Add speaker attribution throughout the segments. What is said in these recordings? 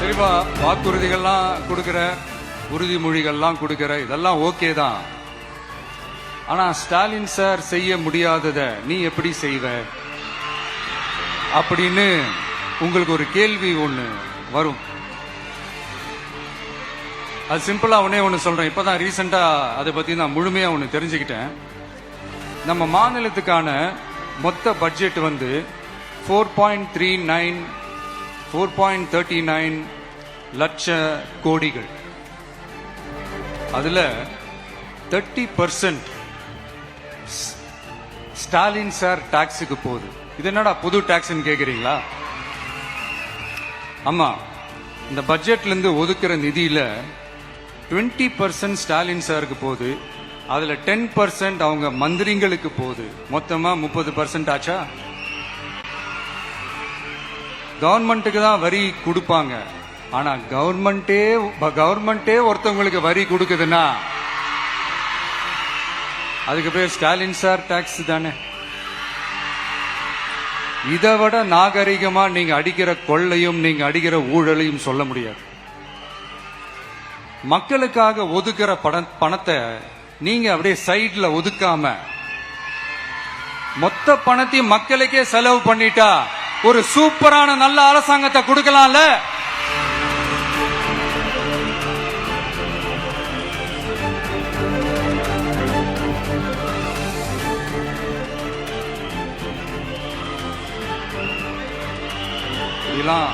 Speaker 1: கண்டிப்பா வாக்குறுதிகள்லாம் கொடுக்கிற, உறுதிமொழிகள்லாம் கொடுக்கிற, இதெல்லாம் ஓகே தான். ஆனா ஸ்டாலின் சார் செய்ய முடியாதத நீ எப்படி செய்வ அப்படின்னு உங்களுக்கு ஒரு கேள்வி ஒண்ணு வரும். அது சிம்பிளா ஒண்ணு சொல்றேன். இப்பதான் ரீசெண்டா அதை பத்தி நான் முழுமையா ஒண்ணு தெரிஞ்சுக்கிட்டேன். நம்ம மாநிலத்துக்கான மொத்த பட்ஜெட் 4.39 லட்ச கோடிகள். அதுல 30% ஸ்டாலின் சார் டாக்ஸுக்கு போகுது. இது என்னடா புது டாக்ஸ் கேக்குறீங்களா? ஆமா, இந்த பட்ஜெட்ல இருந்து ஒதுக்குற நிதியில 20% ஸ்டாலின் சாருக்கு போகுது. அதுல 10% அவங்க மந்திரிங்களுக்கு போகுது. மொத்தமா 30% ஆச்சா? கவர்மெண்ட்டுக்கு தான் வரி கொடுப்பாங்க. ஆனா கவர்மெண்டே ஒருத்தவங்களுக்கு வரி கொடுக்குதுன்னா அதுக்கு பேர் ஸ்டாலின் சார் டாக்ஸ் தானே. இதை விட நாகரிகமா நீங்க அடிக்கிற கொள்ளையும் நீங்க அடிக்கிற ஊழலையும் சொல்ல முடியாது. மக்களுக்காக ஒதுக்குற பணத்தை நீங்க அப்படியே சைட்ல ஒதுக்காம மொத்த பணத்தையும் மக்களுக்கே செலவு பண்ணிட்டா ஒரு சூப்பரான நல்ல அரசாங்கத்தை கொடுக்கலாம்ல. இதெல்லாம்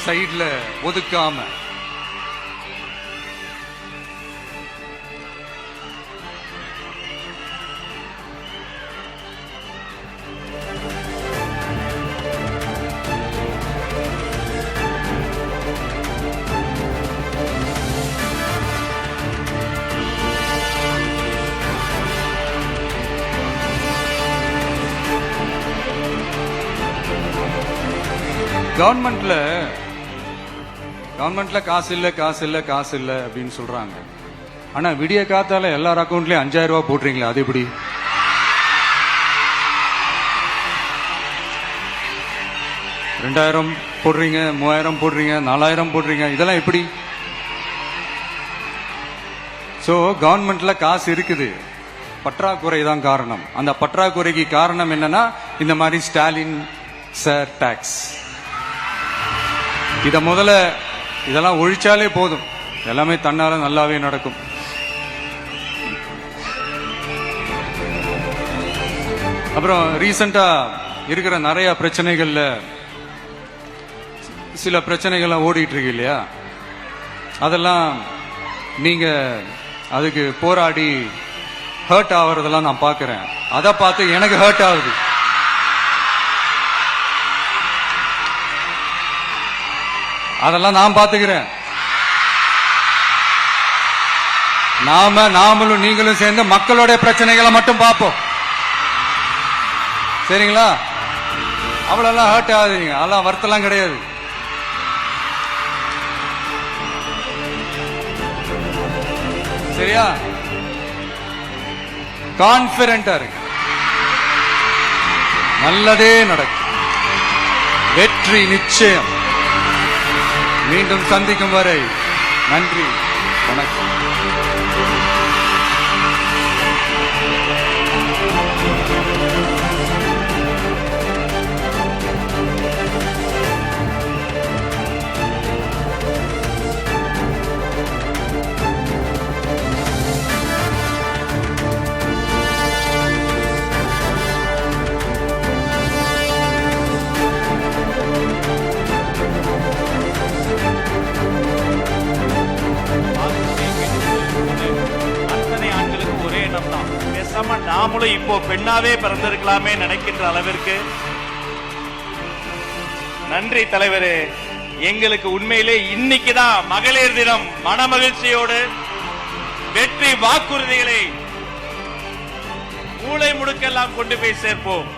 Speaker 1: சைட்ல ஒதுக்காம கவர்மெண்ட்ல காசு இல்ல அப்படின்னு சொல்றாங்க. ஆனா விடிய காத்தால எல்லார் அக்கௌண்ட்லயும் 5000 ரூபாய் போடுறீங்களா? அது எப்படி? $2000 போடுறீங்க, 3000 போடுறீங்க, 4000 போடுறீங்க, இதெல்லாம் எப்படி? சோ கவர்மெண்ட்ல காசு இருக்குது, பற்றாக்குறை தான் காரணம். அந்த பற்றாக்குறைக்கு காரணம் என்னன்னா இந்த மாதிரி ஸ்டாலின் சார் டாக்ஸ். இதெல்லாம் ஒழிச்சாலே போதும், எல்லாமே தன்னால நல்லாவே நடக்கும். அப்புறம் ரீசெண்டா இருக்கிற நிறைய பிரச்சனைகள்ல சில பிரச்சனைகள்லாம் ஓடிட்டு இருக்கு இல்லையா? அதெல்லாம் நீங்க அதுக்கு போராடி ஹர்ட் ஆகுறதெல்லாம் நான் பாக்குறேன். அதை பார்த்து எனக்கு ஹர்ட் ஆகுது. அதெல்லாம் நான் பாத்துக்கிறேன். நாமளும் நீங்களும் சேர்ந்து மக்களோட பிரச்சனைகளை மட்டும் பார்ப்போம், சரிங்களா? அவ்வளவு ஹர்ட் ஆகுதுங்க, அதெல்லாம் வருத்தலாம் கிடையாது. சரியா? கான்பிடென்டா இருக்கு, நல்லதே நடக்கும், வெற்றி நிச்சயம். மீண்டும் சந்திக்கும் வரை நன்றி, வணக்கம்.
Speaker 2: நாமளும் இப்போ பெண்ணாவே பிறந்திருக்கலாமே நினைக்கின்ற அளவிற்கு நன்றி தலைவரே. எங்களுக்கு உண்மையிலே இன்னைக்குதான் மகளிர் தினம். மனமகிழ்ச்சியோடு வெற்றி வாக்குறுதிகளை மூளை முடுக்கெல்லாம் கொண்டு போய் சேர்ப்போம்.